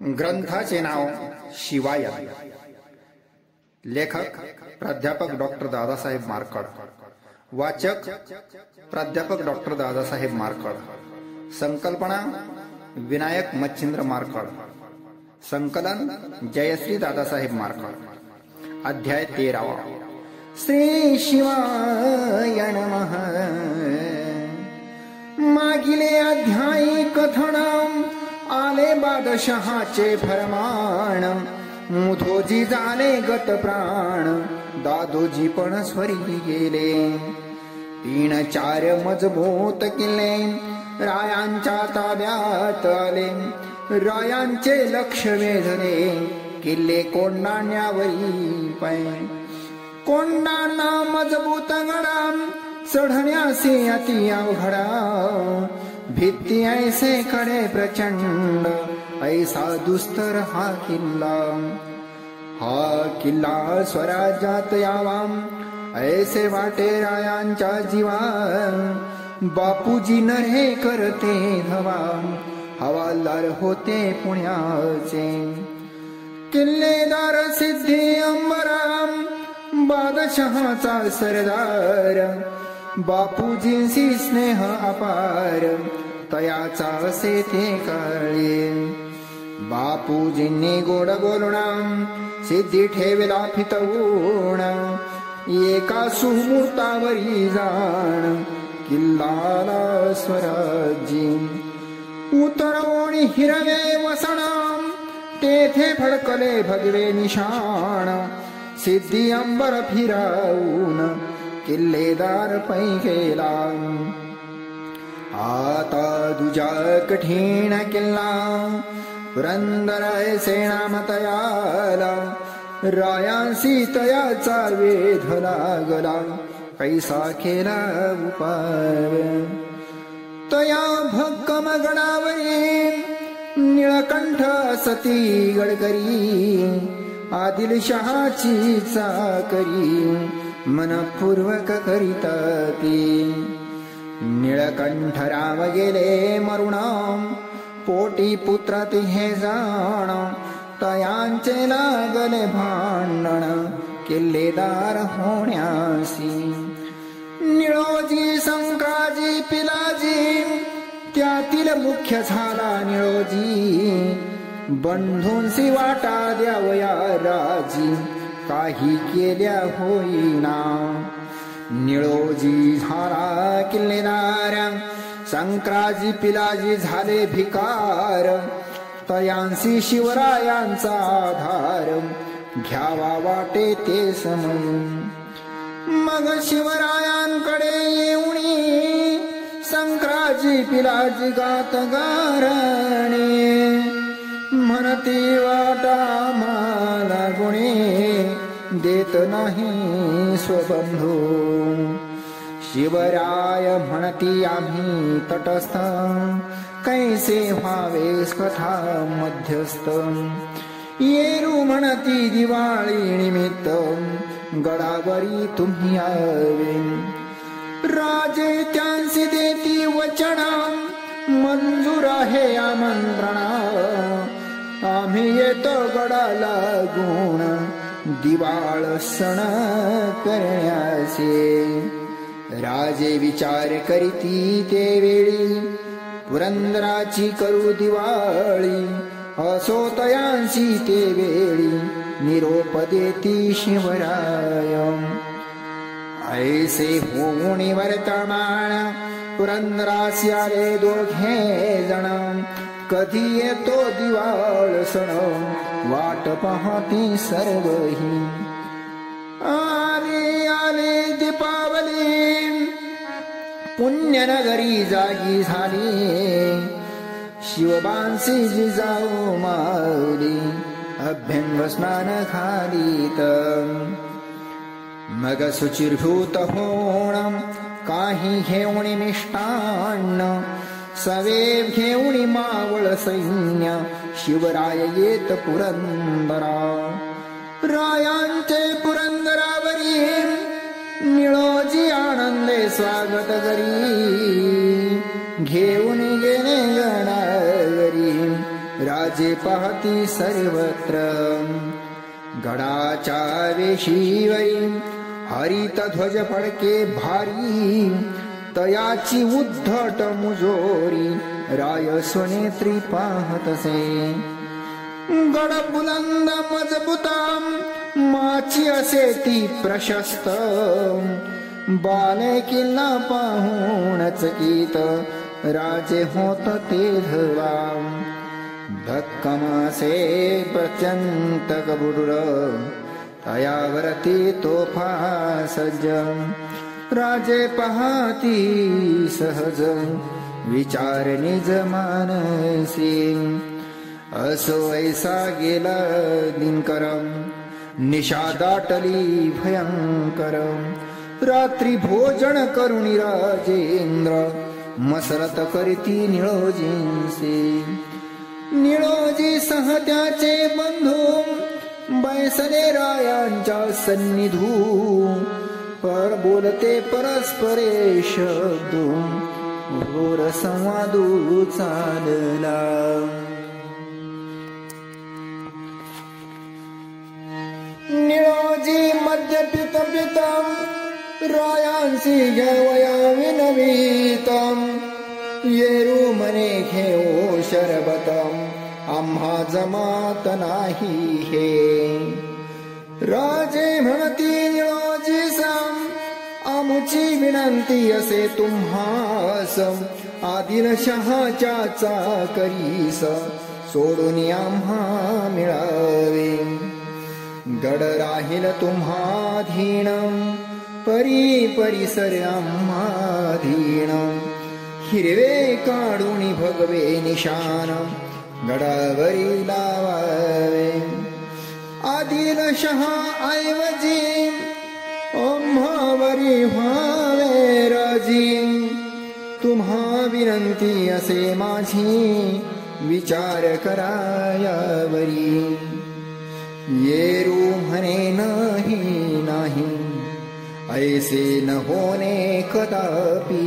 ग्रंथाचे नाव शिवायन. लेखक प्राध्यापक डॉक्टर दादासाहेब मार्कड. वाचक प्राध्यापक डॉक्टर दादासाहेब मार्कड. संकल्पना विनायक मच्छिंद्र मार्कड. संकलन जयश्री दादासाहेब मार्कड. अध्याय 13. श्री शिवाय नमः. मागिले अध्यायी कथन आले बादशहाचे फरमान. मुथोजी झाले गत प्राण, दादोजी पण स्वर्गी गेले. 3-4 मजबूत किल्ले रायांच्या ताब्यात आले. रायांचे लक्ष वेधले किल्ले कोंडाण्यावरी पाय. कोंडाणा मजबूत गडा चढण्यासी अति अवघडा. भित्ती ऐसे कडे प्रचंड ऐसा दुस्तर हा किल्ला. हा किल्ला स्वराज्यात यावा ऐसे वाटे रायांच्या जीवा. बापूजी नरे करते धवा, हवालदार होते पुण्याचे. किल्लेदार सिद्धी अंबराम बादशहाचा सरदार. बापूजींशी स्नेह अपार तयाचा असे ते काळे. बापूजींनी गोड बोलणा सिद्धी ठेवला फितवून. एका सुमुहूर्तावरी जाण किल्लाला स्वराज्य. उतरवणी हिरवे वसण तेथे फडकले भगवे निशाण. सिद्धी अंबर फिरावून किल्लेदार पै गेला. आता दुजा कठीण किल्ला पुरंदर सेनामतयाला. रायांसी तयाचा वेध लागला कैसा केला उपाय. तया भक्कम गडावरी निळकंठ सती गडकरी. आदिलशहाची चाकरी मनपूर्वक करिता ती. निळकंठराव गेले मरुण पोटी पुत्र हे जाण. तयांचे लागले भांडण किल्लेदार होण्यासी. निळोजी संक्राजी पिलाजी त्यातील मुख्य झाला निळोजी. बंधूंसी वाटा द्यावया राजी काही केल्या होईना. निळोजी झाला किल्लेदार संक्राजी पिलाजी झाले भिकार. तयांसी शिवरायांचा आधार घ्यावा वाटे ते समजून. मग शिवरायांकडे येऊनी संक्राजी पिलाजी गात गारणे. म्हणती वाटा मला गुणे देत नाही स्वबंधू. शिवराय म्हणती आम्ही तटस्थ कैसे व्हावे स्वतः मध्यस्थ. येरू म्हणती दिवाळी निमित्त गडावरी तुम्ही यावे. राजे त्यांसी देती वचन मंजूर आहे आमंत्रणा. आम्ही येतो गडाला गुण दिवाळ सण करण्याचे. राजे विचार करीती ते वेळी पुरंदराची करू दिवाळी. असो तयांसी ते वेळी निरोप देती शिवराय. ऐसे होऊनी वर्तमान पुरंदरासी आले दोघे जण. कधी येतो दिवाळ सण वाट पाहती सर्वही. आले आले दीपावली पुण्यनगरी जागी झाली. शिवबांसी जिजाऊ माऊली अभ्यंग स्नान खालीत. मग शुचिर्भूत होण काही घेऊन मिष्टान्न. सवे घेऊन मावळ सैन्य शिवराय येत पुरंदरा. रायांचे पुरंदरावरी निळोजी आनंदे स्वागत करी. घेऊन गेले गडावरी राजे पाहती सर्वत्र गडाच्या वेशीवरी हरित ध्वज फडके भारी तयाची उद्धट मुजोरी राय स्वनेत्री पाहतसे गड बुलंद मजबूता माची असे ती प्रशस्त बाले किल्ला पाहूनच गीत राजे होत ते धवा धक्कमासे प्रचंड गबुडुर तयावरती तोफा सज्ज राजे पाहती सहज विचार निज मानसी असो ऐसा गेला दिनकरम निशा दाटली भयंकर रात्री भोजन करुणी राजेंद्र मसरत करीती निळोजींसे निळोजी सह त्याचे बंधू बैसले रायांच्या सन्निधू पर बोलते परस्परे शब्द घोर संवादू चालला निळोजी मध्य पित पितम रायांसी घ्यावया विनवीतम येरू मने घेऊ शरबतम आम्हा जमात नाही हे राजे म्हणती निळोजी साम आमुची विनंती असे तुम्हास आदिलशहाच्या चाकरीस सोडून आम्हा मिळावे गड राहील तुम्हाधीन परी परिसर आम्हाधीन हिरवे काढून भगवे निशान गडावरी लावावे आदिलशहा ऐवजी आम्हावरी व्हावे राजी तुम्हा विनंती असे माझी विचार करायावरी येरू म्हणे नाही नाही ऐसे न होणे कदापि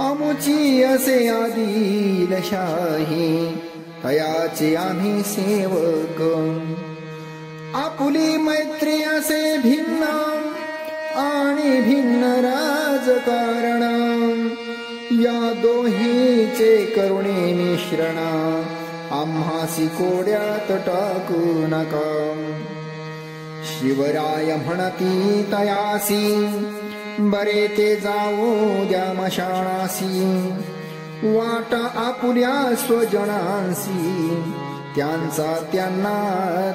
आमुची असे आदिलशाही तयाचे आम्ही सेवक आपुली मैत्री असे भिन्न आणि भिन्न राजकारण या दोहीचे करुणे मिश्रण आम्हासी कोड्यात टाकू नका शिवराय म्हणती तयासी बरे ते जाऊ द्या मशाणासी वाट आपुल्या स्वजनांसी त्यांचा त्यांना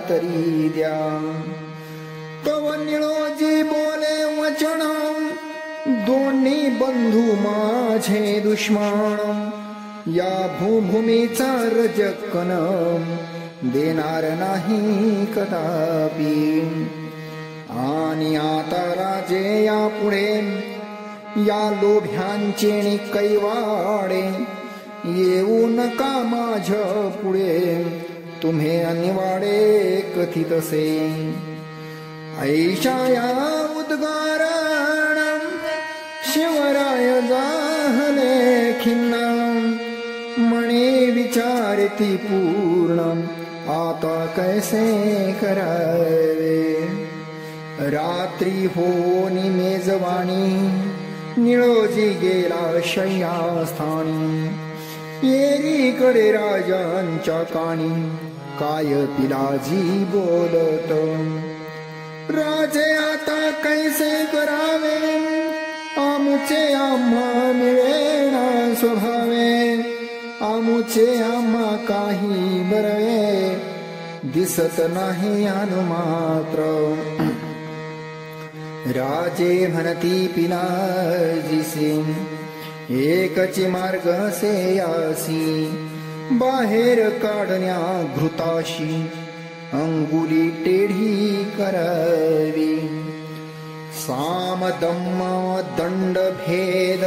तरी द्या तव निळोजी बोले वचन दोन्ही बंधू माझे दुश्मन या भूभूमीचा रजकन देणार नाही कदापि आणि आता राजे या पुढे या लोभ्यांचे कैवाडे येऊ नका माझ्या पुढे तुम्हे अनिवाडे कथितसे ऐशा या उद्गारण शिवराय जाहले खिन्न मणे विचारती पूर्ण आता कैसे करावे रात्री होनी मेजवानी निळोजी गेला शय्यास्थानी येरीकडे राजांच्या काणी काय पिलाजी बोलत राजे आता कैसे करावे आमुचे आम्हा मिळेना स्वभावे आमुचे आम्हा काही बरवे दिसत नाही अनुमात्र राजे म्हणती पिलाजीसी एकची मार्ग से यासी बाहेर काढण्या घृताशी अंगुली टेढी करावी साम दम्म दंड भेद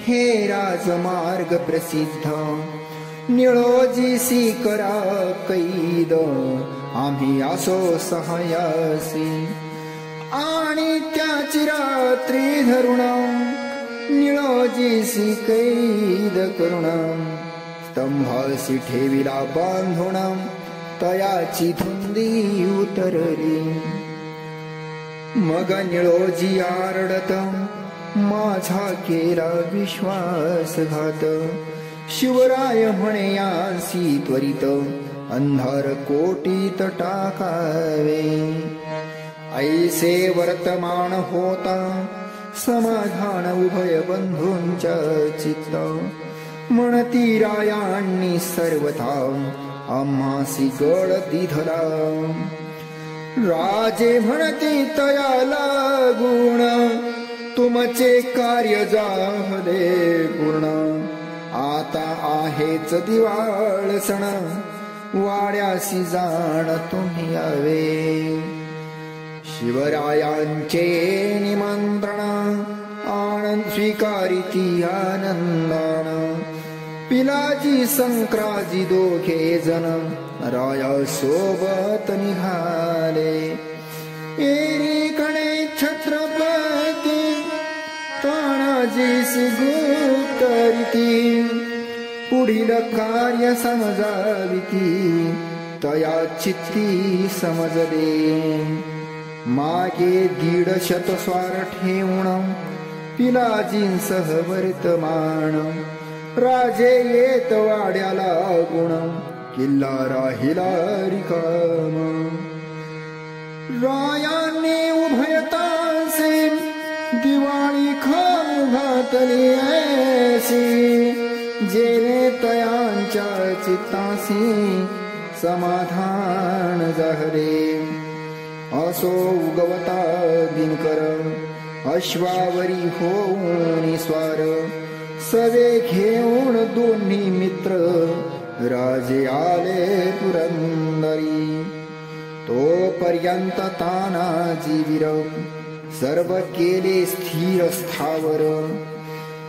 हे राजमार्ग प्रसिद्ध निळोजीसी करा कैद आम्ही असो सहायासी आणि त्याची रात्री धरुण निळोजीसी कैद करुण स्तंभासी ठेविला बांधून तयाची धुंदी उतरली. मग निळोजी आरडत माझा केला विश्वासघात. शिवराय म्हणे यांसी त्वरित अंधार कोटीत टाकावे. ऐसे वर्तमान होता समाधान उभय बंधूंच्या चित्त. म्हणती रायांनी सर्वथा आम्हासी गड दिधला. राजे म्हणती तया लागून तुमचे कार्य झाले पूर्ण. आता आहेच दिवाळ सण वाड्यासी जाण तुम्ही यावे. शिवरायांचे निमंत्रण आनंद स्वीकारिती आनंदान. पिलाजी संक्राजी दोघे जण राया सोबत निघाले. एकीकडे छत्रपती तानाजी गुप्तरीती पुढील कार्य समजाविती तया चित्ती समजले. मागे 150 स्वार ठेवून पिलाजींसह वर्तमान. राजे येत वाड्याला गुण किल्ला राहिला रिकाम. रायांनी उभयतासी दिवाळी खाऊ घातली ऐसी. जेणे तयांच्या चित्तासी समाधान झाले. असो उगवता दिनकर अश्वावरी होऊन स्वार. सवे घेऊन दोन्ही मित्र राजे आले पुरंदरी. तोपर्यंत तानाजी वीर सर्व केले स्थिर स्थावर.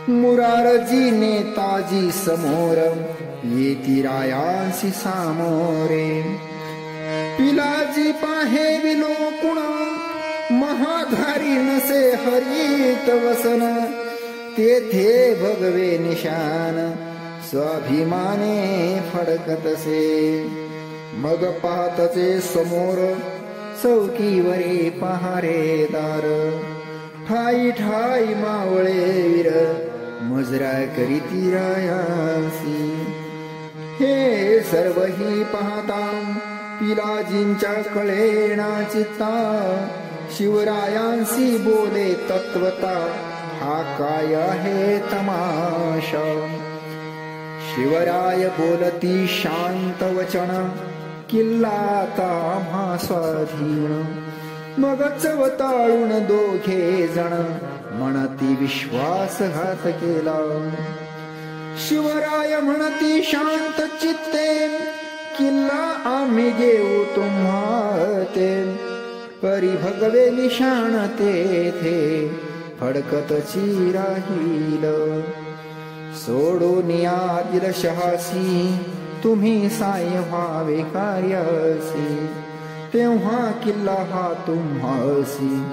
मुरारजी नेताजी समोर येती रायांसी सामोरे. पिलाजी पाहे विलोकुण महाधारी नसे हरित वसन. तेथे भगवे निशान स्वाभिमाने फडकतसे. मग पाहतचे समोर चौकीवरे पहारेदार. ठाई ठाई मावळे वीर मुजरा करीती रायांसी. हे सर्वही पाहता पिलाजींच्या कळेना चित्ता. शिवरायांसी बोले तत्वता हा काय आहे तमाशा. शिवराय बोलती शांत वचन किल्ला आता आम्हा स्वाधीन. मग चवताळून दोघे जण म्हणती विश्वासघात केला. शिवराय म्हणती शांत चित्ते किल्ला आम्ही घेऊ तुम्हा ते. परी भगवे निशाण तेथे फडकतची राहील. सोडून या दिलशहासी तुम्ही साय व्हावे कार्यासी. तेव्हा किल्ला हा तुम्हासी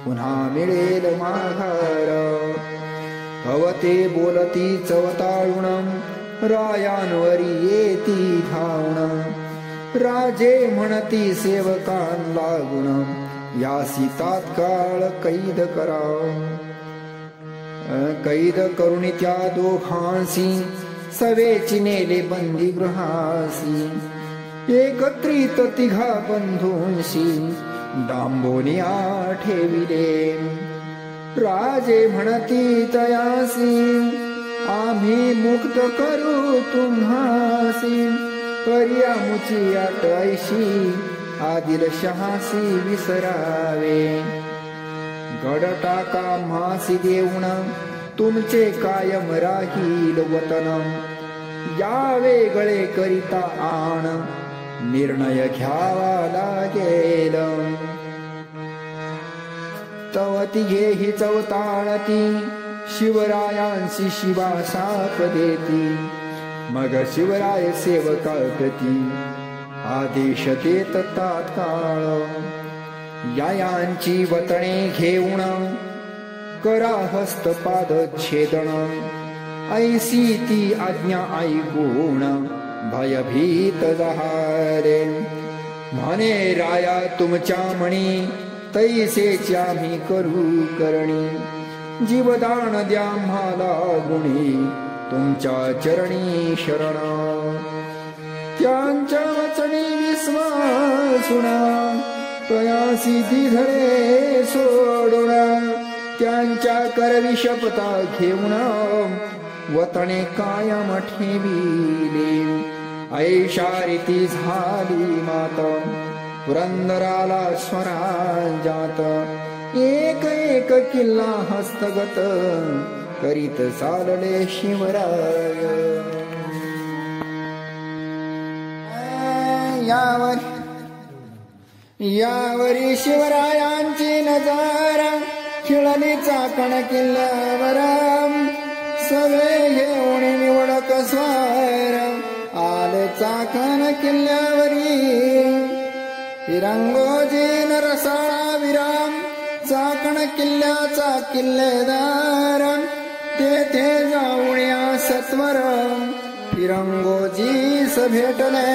पुन्हा मिळेल माघार. हवते बोलती चवताळून रायांवरी येती धावण. राजे म्हणती सेवकां लागून यासी तात्काळ कैद करा. कैद करून त्या दोघांसी सवेची नेले बंदी गृहासी. एकत्रित तिघा बंधूंशी डांबोनिया ठेविले. राजे म्हणती तयासी आम्ही मुक्त करू तुम्हासी. पर्यामुची अटैशी आदिलशहासी विसरावे. गड टाका म्हासी देऊन तुमचे कायम राहील वतन. या वेगळे करिता आण निर्णय घ्यावा लागेल. तवती घेही चवताळती शिवरायांसी शिवा साप देती. मग शिवराय सेवकाप्रती आदेश देत तात्काळ. यायांची वतणे घेऊन करा हस्तपाद छेदन. ऐसी ती आज्ञा ऐकून भयभीत झाले. म्हणे राया तुमच्या म्हणी तैसेची आम्ही करू करणी. जीवदान द्या म्हाला गुणी तुमच्या चरणी शरण. त्यांच्या वचनी विश्वासुना तयासी धरे सोडुना. त्यांच्या करवी शपथा घेऊन वतने कायम ठेविले. ऐशा रीती झाली मात पुरंदराला स्वराज्यात. एक एक किल्ला हस्तगत करीत चालले शिवराय. यावरी शिवरायांची नजर खिळली चाकण किल्ल्यावर. सवे घेऊन निवडक स्वार आले चाकण किल्ल्यावरी. फिरंगोजी नरसाळा विराम चाकण किल्ल्याचा किल्लेदार. तेथे जाऊन या सत्वर फिरंगोजीस भेटले.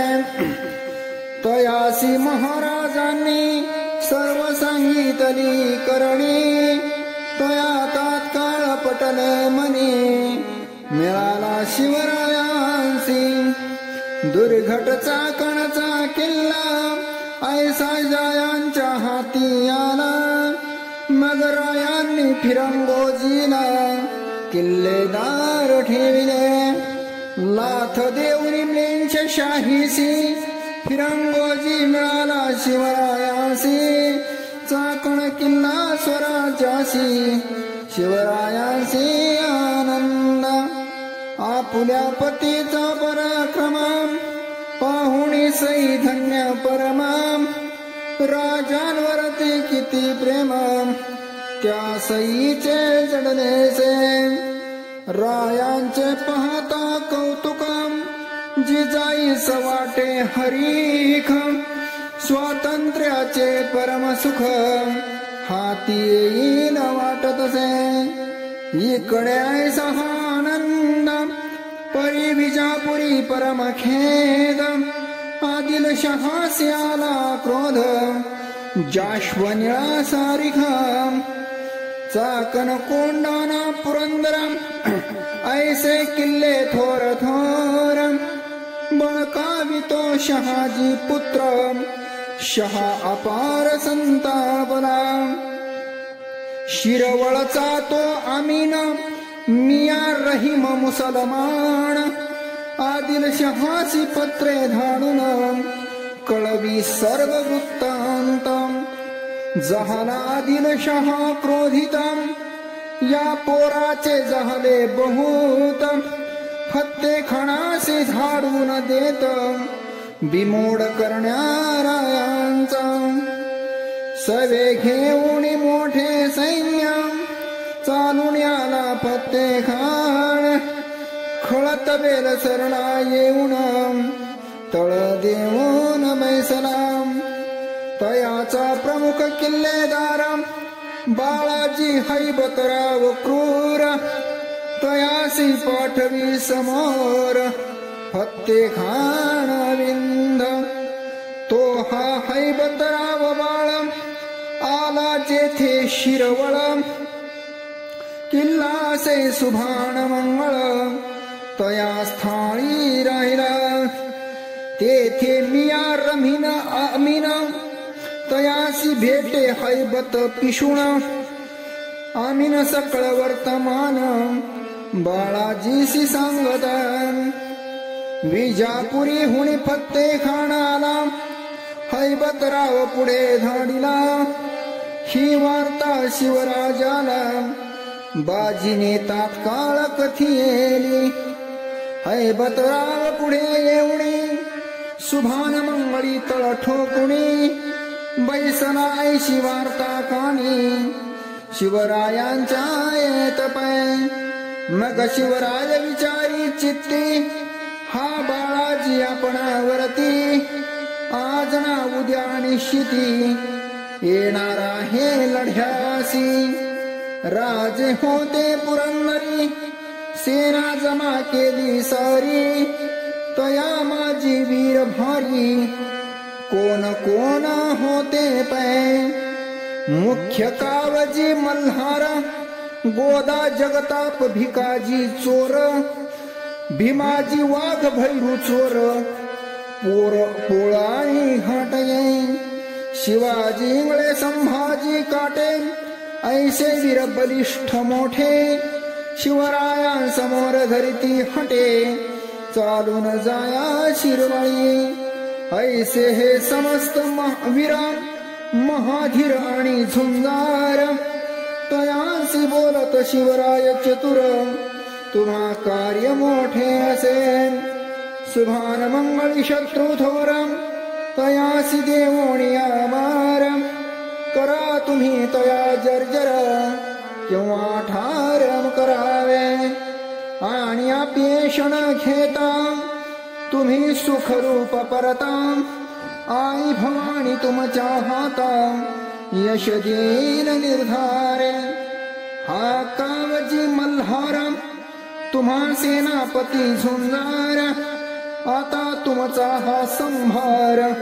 तयासी महाराजांनी सर्व सांगितली करणी. तया तात्काळ पटले मनी मिळाला शिवरायांसी. दुर्घट चाकणचा किल्ला ऐसा जायांच्या हाती आला. मग रायांनी फिरंगोजीला किल्लेदार ठेविले. लाथ देऊनी म्लेंछ शाहीसी फिरंगोजी मिळाला शिवरायांसी. चाकण किल्ला स्वराज्यासी शिवरायांसी आनंद. आपुल्या पतीचा पराक्रम पाहुणी सई धन्य परमा. राजांवरती किती प्रेम त्या सईचे जडलेसे. रायांचे पाहता कौतुक जिजाईस वाटे हरीख. स्वातंत्र्याचे परम सुख हाती येईल वाटतसे. इकडे ऐसा आनंद परी विजापुरी परम खेद. आदिलशहासी आला क्रोध जाश्वनिळा सारिखा. चाकण कोंडाणा पुरंदरा ऐसे किल्ले थोर थोर. बळकावितो शहाजी पुत्र शहा अपार संतापला. शिरवळचा तो आमीन मिया रहीम मुसलमान. आदिलशहासी पत्रे धाडून कळवी सर्व वृत्तांत. झाला आदिलशहा क्रोधित या पोराचे झाले बहुत. फत्ते खानासे झाडून देत बिमोड करणारायांचा. सवे घेऊन मोठे सैन्य चालून आला फत्ते खान. खळत बेल सरला येऊन तळ देऊन बैसला. तयाचा प्रमुख किल्लेदार बाळाजी हैबतराव क्रूर. तयासी पाठवी समोर फत्ते खान विंध. तो हा हैबतराव बाळ आला जेथे शिरवळ. किल्ला से सुभान मंगळ तया स्थाळी राहिला. तेथे मिया रमीन अमीन तयासी भेटे हैबत पिशुण. आमीन सकळ वर्तमान बाळाजीसी सांगत. विजापुरी हुनी फत्ते खान आला हैबतराव पुढे धाडिला. ही वार्ता शिवराजाला बाजीने तात्काळ कथियेली. हैबतराव पुढे येऊनी सुभान मंगळी तळ ठोकुणी. बैसला ऐशी वार्ता कानी शिवरायांच्या येत पाय. मग शिवराय विचारी चित्ती हा बाळाजी आपणावरती. आज ना उद्या निश्चिती येणार आहे लढ्यासी. राजे होते पुरंदरी सेना जमा केली सारी, तया माझी वीर भारी. कोण कोण होते पै, मुख्य कावजी मल्हार, गोदा जगताप भिकाजी चोर, भीमाजी वाघ भैरू चोर, पोळाई घाटये. शिवाजी इंगळे संभाजी काटे, ऐसे वीर बलिष्ठ मोठे, शिवरायांसमोर धरिती हटे, चालून जाया शिरवाळी. ऐसे हे समस्त वीरा महाधीर आणि झुंजार, तयासी बोलत शिवराय चतुर, तुम्हा कार्य मोठे असेल. शुभान मंगळी शत्रु थोर, तयासी देवोनिया मार, करा तुम्ही तया जर्जर, किंवा ठारम करावे. आणि अपेषण घेता, तुम्ही सुखरूप परता, आई भवानी तुमच्या हाता, यश देईल निर्धार. हा कावजी मल्हार, तुम्हा सेनापती झुंजार, आता तुमचा हा संभार.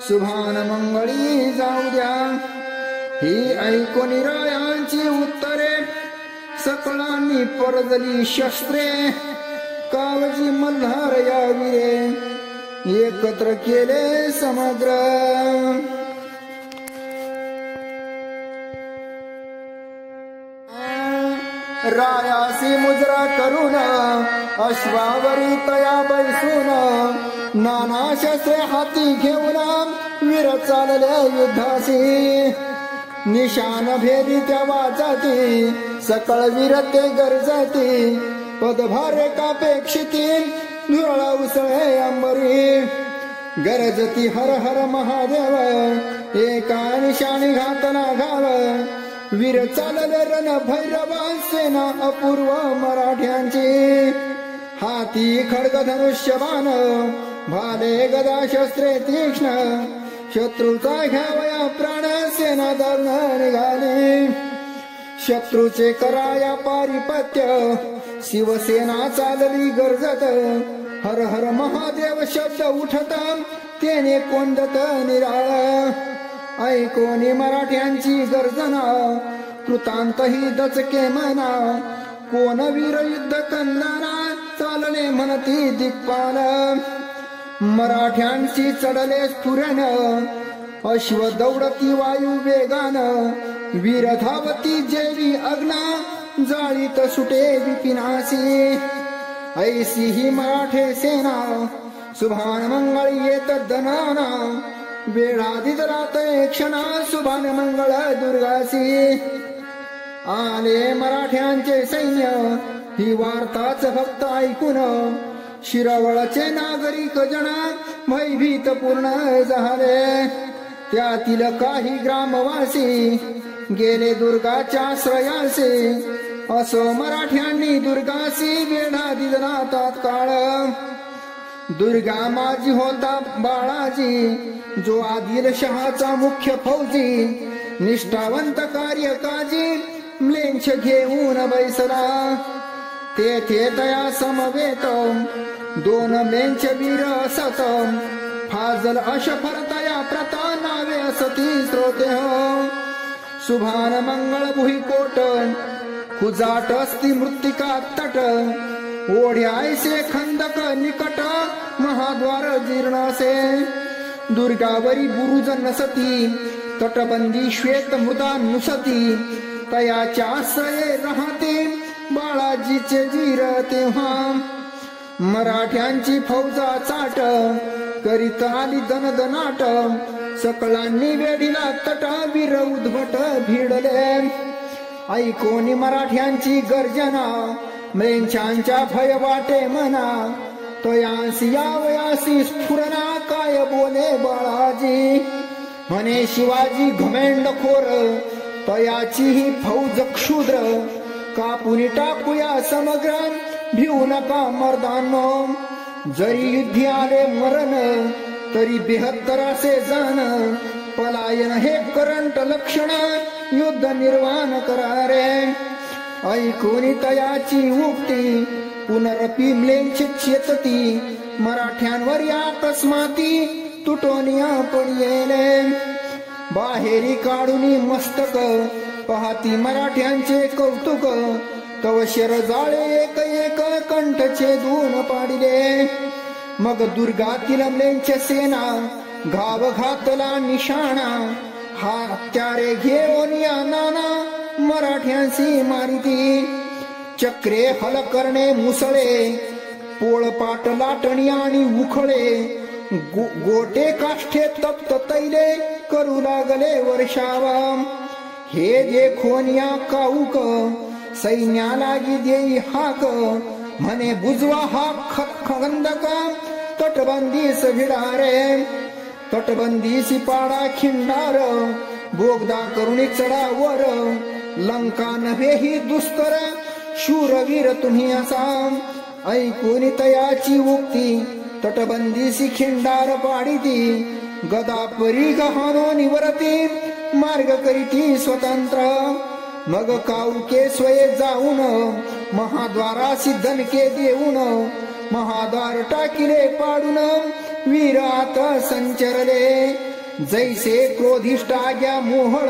शुभान मंगळी जाऊ द्या, ही ऐकून रायांची उत्तरे, सकळांनी परजली शस्त्रे. कावजी मल्हार या वीरे, एकत्र केले समग्र. रायासी मुजरा करून, अश्वावरी तया बैसून, नाना शस्त्रे हाती घेऊन, वीर चालले युद्धासी. निशान भेदी त्या वाजाती, सकळ वीर ते गरजती, पदभार कापेक्षिती, धुरळा उसळे अंबरी. गरजती हर हर महादेव, एका निशाणी घातना घाव. वीर चालले रण भैरवा, सेना अपूर्व मराठ्यांची. हाती खड्ग धनुष्यबाण, भाले गदा शस्त्रे तीक्ष्ण, शत्रूचा घ्यावया प्राण, सेना धरण निघाली. शत्रूचे कराया पारिपत्य, शिवसेना चालली गरजत. हर हर महादेव शब्द उठता, तेने कोंदत निराळ. ऐकोनी मराठ्यांची गर्जना, कृतांत ही दचके मना. कोण वीर युद्ध करणारा, चालले म्हणती दिक्पाल. मराठ्यांची चढले स्फुरण, अश्व दौडती वायू वेगान. वीर धावती जेवी अग्ना, जाळीत सुटे विपिनासी. ऐसी ही मराठे सेना, शुभान मंगळ येत दनाना. वेळादितरात क्षणा, शुभान मंगळ दुर्गासी. आले मराठ्यांचे सैन्य, ही वार्ताच फक्त ऐकून. शिरवळचे नागरिक जना, भयभीत पूर्ण झाले. त्यातील काही ग्रामवासी, गेले दुर्गाच्या आश्रयासी. असो मराठ्यांनी दुर्गासी, वेढा दिला तात्काळ. दुर्गा माझी होता बाळाजी, जो आदिलशहाचा मुख्य फौजी. निष्ठावंत कार्यकाजी, म्लेंछ घेऊन बैसला. तेथे तया समवेत, दोन म्लेंछ वीर असत. फाजल अशफर तया प्रता, नावे असती श्रोते हो. शुभान मंगळ भुईकोट, कुजाट असती मृत्तिका तट. ओढ्यायसे खंदक निकट, महाद्वार जीर्णासे. दुर्गावरी बुरुज नसती, तटबंदी श्वेत मृदा नुसती. तयाच्या आश्रये राहते, बाळाजीचे वीर तेव्हा. मराठ्यांची फौजा चाट, करीत आली दनदनाट. सकळांनी वेढीला तट, वीर उद्भट भिडले. ऐकोनी मराठ्यांची गर्जना, म्लेंछांच्या भय वाटे मना. तयासी यावयासी स्फुरणा, काय बोले बाळाजी. म्हणे शिवाजी घमेंडखोर, तयाची ही फौज क्षुद्र. कापुनी टाकूया समग्र, भिवू नका मर्दानो. जरी युद्धी आले मरण, तरी 72 जाण. पलायन हे करंट लक्षण, युद्ध निर्वाण करा रे. ऐकून तयाची उक्ती पुनरपी म्लेंछ चेतती मराठ्यांवर या अकस्माती तुटोनिया पडियेले बाहेरी काढून मस्तक पाहती मराठ्यांचे कौतुक तव शर जाळे एक एक कंठ छेदून पाडिले मग दुर्गातील म्लेंछ सेना घाव घातला निशाणा हत्यारे घेऊन या नाना मराठ्यांशी मारिती चक्रे हल करणे मुसळे पोळपाट लाटणी आणि उखळे गोटे काष्ठे तप्त तैले करू लागले वर्षावा हे देखून या काऊक सैन्याला देई हाक म्हणे बुजवा हा खंदक तटबंदीस भिडारे तटबंदीसी पाडा खिंडार बोगदा करुणी चढावर लंका नव्हे ही दुस्तर शूरवीर तुम्ही असा ऐकून तयाची उक्ती तटबंदीसी खिंडार पाडिती गदा परी गहानो निवरती मार्ग करीती स्वतंत्र मग काऊके स्वये जाऊन महाद्वारासी धनके देऊन महाद्वार टाकिले पाडून वीर आता संचरले जैसे क्रोधिष्ट आग्या मोहळ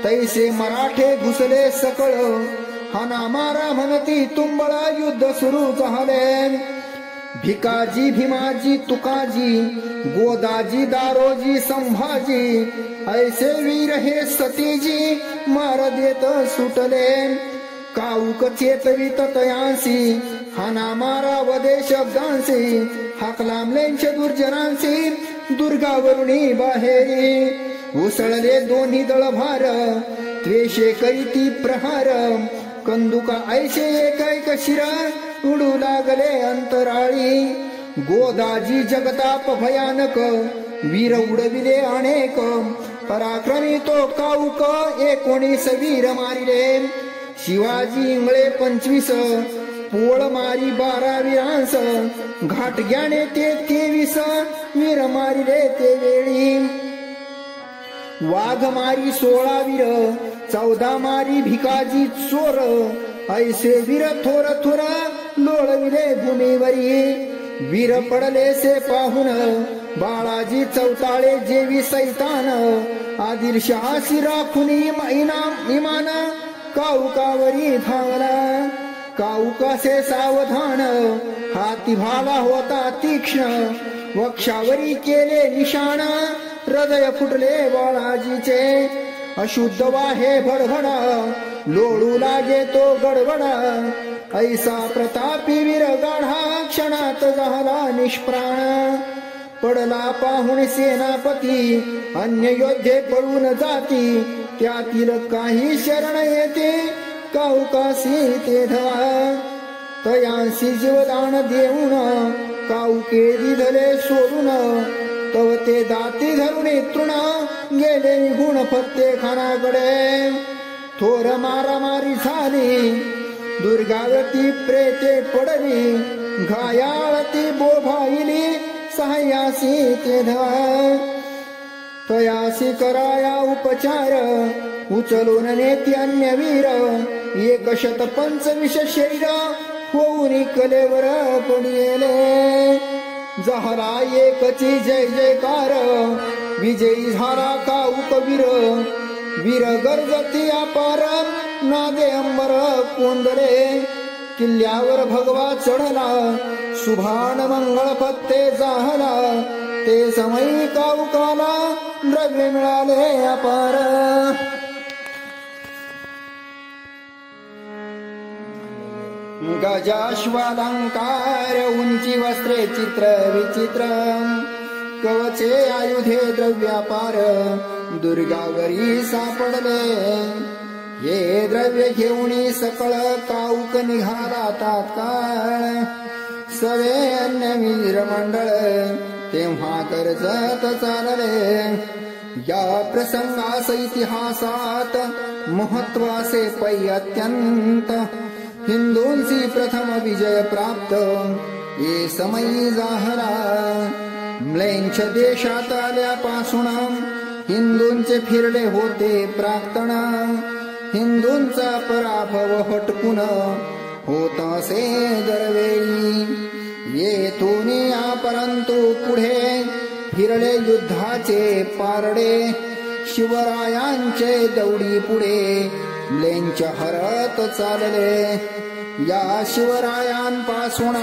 तैसे मराठे घुसले सकळ हाना मारा म्हणती तुंबळ युद्ध सुरू झाले भिकाजी भीमाजी तुकाजी गोदाजी दारोजी संभाजी ऐसे वीर हे सतीजी मार देत सुटले काऊक चेतवित तयांसी हाना मारा वदेश गांसी हाकला म्लेंछ दुर्जनांसी दुर्गावरुणी बाहेरी उसळले दोन्ही दळ भार त्वेषे करीती प्रहार कंदुका ऐसे एकाएक शिरा उडू लागले अंतराळी गोदाजी जगताप भयानक वीर उडविले अनेक पराक्रमी तो काऊक 19 वीर मारिले शिवाजी इंगळे 25 पोळ मारी 12 वीरांस घाटग्याने ते 23 वीर मारिले ते वेळी वाघ मारी 16 वीर 14 मारी भिकाजी चोर ऐसे वीर थोर थोर लोळविले भूमीवरी वीर पडले से पाहून बाळाजी चौताळे जेवी सैतान आदिलशहासी राखुनी इमान काऊकावरी धावला काऊकासे सावधान हाती भाला होता तीक्ष्ण वक्षावरी केले निशाण हृदय फुटले बाळाजीचे अशुद्ध वाहे भडभडा लोळू लागे तो गडबडा ऐसा प्रतापी वीर गाढा क्षणात झाला निष्प्राण पडला पाहुण सेनापती अन्य योद्धे पळून जाती त्यातील काही शरण येते काऊकासी ते धवा तयांसी जीवदान देऊन काऊके दिधले सोडून तव ते दाती धरून तृण गेले निघून फत्ते खानाकडे थोर मारामारी झाली दुर्गावती प्रेते पडली घायाळती बोभाईली सहाय्यासी ते धवा तयासी कराया उपचार उचलून नेती अन्य वीर 125 शरीर होऊन कलेवर पडिले झाला एकची जय जयकार विजयी झाला काऊक वीर वीर गर्जती अपार नादे अंबर कोंदले किल्ल्यावर भगवा चढला शुभान मंगळ पत्ते जाहला ते समयी काऊकाला द्रव्य मिळाले अपार गजाश्वालंकार उंची वस्त्रे चित्र विचित्र कवचे आयुधे द्रव्यापार दुर्गावरी सापडले हे द्रव्य घेऊन सकळ काऊक निघाला तात्काळ सवे अन्य वीर मंडळ तेव्हा कर्जत चालले या प्रसंगास इतिहासात महत्वाचे पै अत्यंत हिंदूंची प्रथम विजय प्राप्त ये समयी झाला म्लेंछ देशात आल्यापासून हिंदूंचे फिरले होते प्राक्तन हिंदूंचा पराभव हटकून होत असे दरवेळी. येथून या परंतु पुढे फिरले युद्धाचे पारडे. शिवरायांचे दौडी पुढे म्लेंछ हरत चालले. या शिवरायांपासून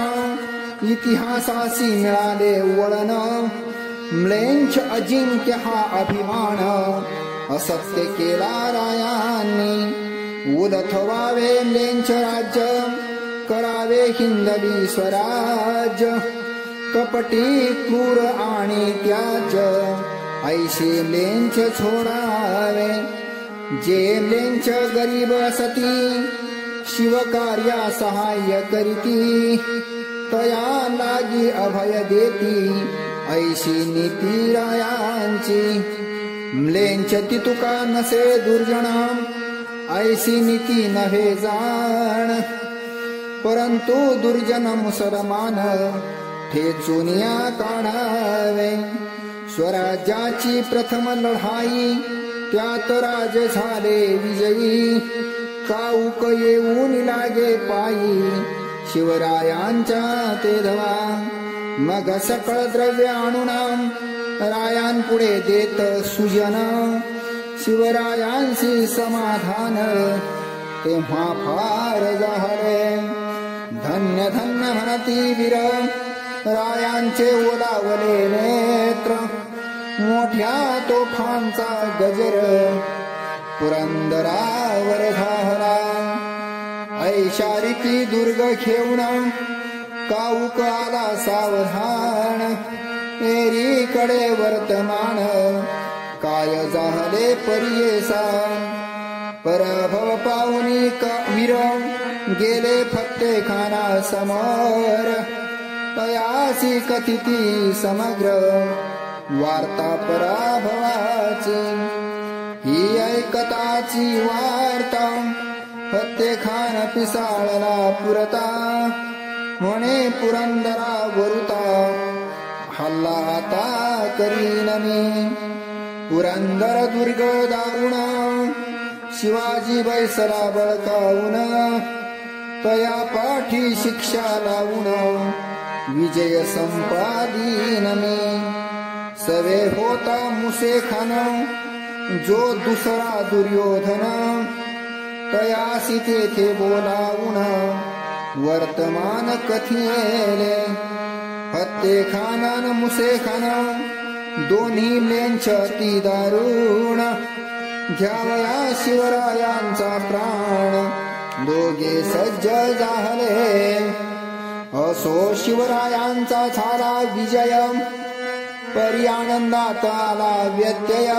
इतिहासासी मिळाले वळण. म्लेंछ अजिंक्य हा अभिमान असत्य केला रायांनी. उलथवावे म्लेंछ राज्य करावे हिंदवी स्वराज्य. कपटी क्रूर आणि त्याज ऐसे म्लेंछ छोडावे. जे म्लेंछ गरीब असती शिवकार्या सहाय्य करीती. तया लागी अभय देती ऐशी नीती रायांची. म्लेंछ तितुका नसे दुर्जन ऐशी नीती नव्हे जाण. परंतु दुर्जन मुसलमान ठेचुनिया काढावे. स्वराज्याची प्रथम लढाई त्यात राजे झाले विजयी. काऊक येऊन लागे पायी शिवरायांच्या तेधवा. मग सकळ द्रव्य आणून रायांपुढे देत सुजन. शिवरायांशी समाधान तेव्हा फार झाले. धन्य धन्य म्हणती वीर रायांचे ओलावले नेत्र. मोठ्या तोफांचा गजर पुरंदरावर झाला. ऐशारिकी दुर्ग खेळून काऊक आला सावधान. एरीकडे वर्तमान काय झाले परियेसा. पराभव पाहुनी वीर गेले फत्तेखाना समोर. तयासी कथिती समग्र वार्ता पराभवाची. ही ऐकताची वार्ता फत्तेखान पिसाळला पुरता. म्हणे पुरंदरा वरुता हल्ला आता करीन मी. पुरंदर दुर्ग दारुण शिवाजी बैसला बळकावून. तया पाठी शिक्षा लावून विजय संपादीन मी. सवे होता मुसेखान जो दुसरा दुर्योधन. तयासी तेथे बोलावून वर्तमान कथिले. फत्तेखान मुसेखान दोन्ही म्लेंछ ती दारुण. घ्यावया शिवरायांचा प्राण दोघे सज्ज झाले. असो शिवरायांचा झाला विजय परी आनंदात आला व्यत्यय.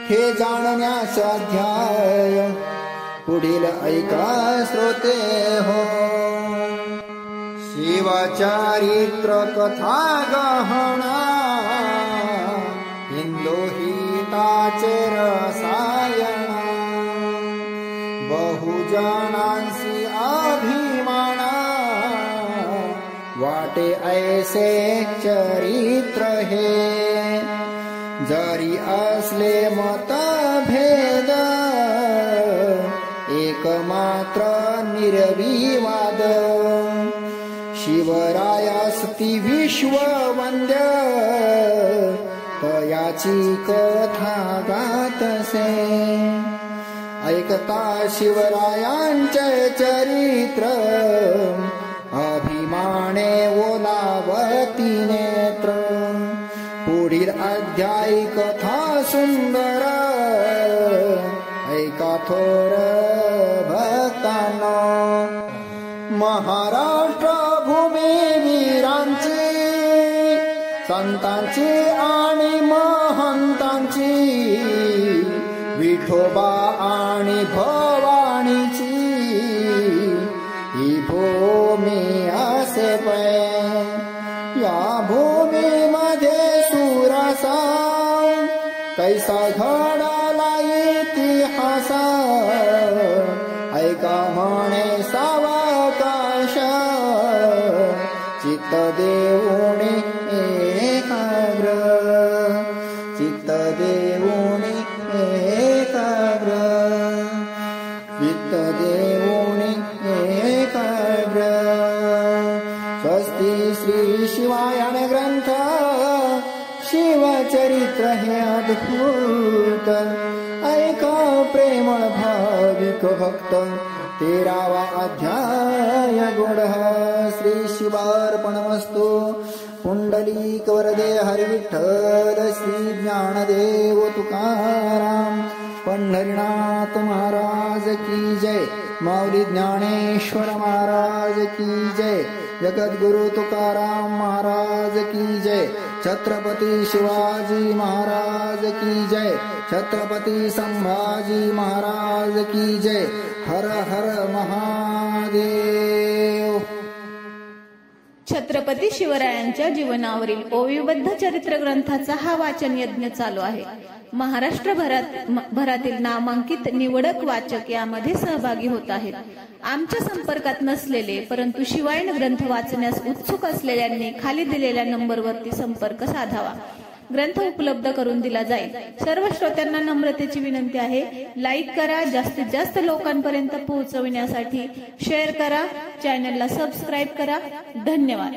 हे जाणण्यास अध्याय पुढील ऐका श्रोते हो. शिवचरित्र कथा गहना हिंदू हिताचे रसायन. बहुजनांसी अभिमाना वाटे ऐसे चरित्र हे. जरी असले मतभेद एकमात्र निर्विवाद. शिवरायास्ति विश्ववंद्य तयाची कथा गातसे. ऐकता शिवरायांचे चरित्र अभिमाने ओलावती नेत्र. पुढील अध्यायी कथा सुंदर ऐका थोर भक्तांनो. महाराष्ट्र भूमी वीरांची संतांची आणि महंतांची. विठोबा आणि भवानीची ही भूमी असे पै. या भूमीमध्ये सुरसा कैसा घडला इतिहास. ऐका म्हणे सावकाश चित्त देऊनी एकाग्र. चित्त देऊनी एकाग्र. शिवचरित्र हे अद्भुत ऐका प्रेमळ भाविक भक्त 13वा अध्याय गुढ श्री शिवार्पणमस्तु पुंडलिक वरदे हरि विठ्ठल श्री ज्ञानदेव तुकाराम पंढरीनाथ महाराज की जय माऊली ज्ञानेश्वर महाराज की जय जगद्गुरु तुकाराम महाराज की जय छत्रपती शिवाजी महाराज की जय छत्रपती संभाजी महाराज की जय हर हर महादेव। छत्रपती शिवरायांच्या जीवनावरील ओवीबद्ध चरित्र ग्रंथाचा हा वाचन यज्ञ चालू आहे। महाराष्ट्रभरातील नामांकित निवडक वाचक यामध्ये सहभागी होत आहेत। आमच्या संपर्कात नसलेले परंतु शिवायन ग्रंथ वाचण्यास उत्सुक असलेल्यांनी खाली दिलेल्या नंबरवरती संपर्क साधावा। ग्रंथ उपलब्ध करून दिला जाईल। सर्व श्रोत्यांना नम्रतेची विनंती आहे, लाईक करा, जास्तीत जास्त लोकांपर्यंत पोहोचविण्यासाठी शेअर करा, चॅनलला सबस्क्राईब करा। धन्यवाद।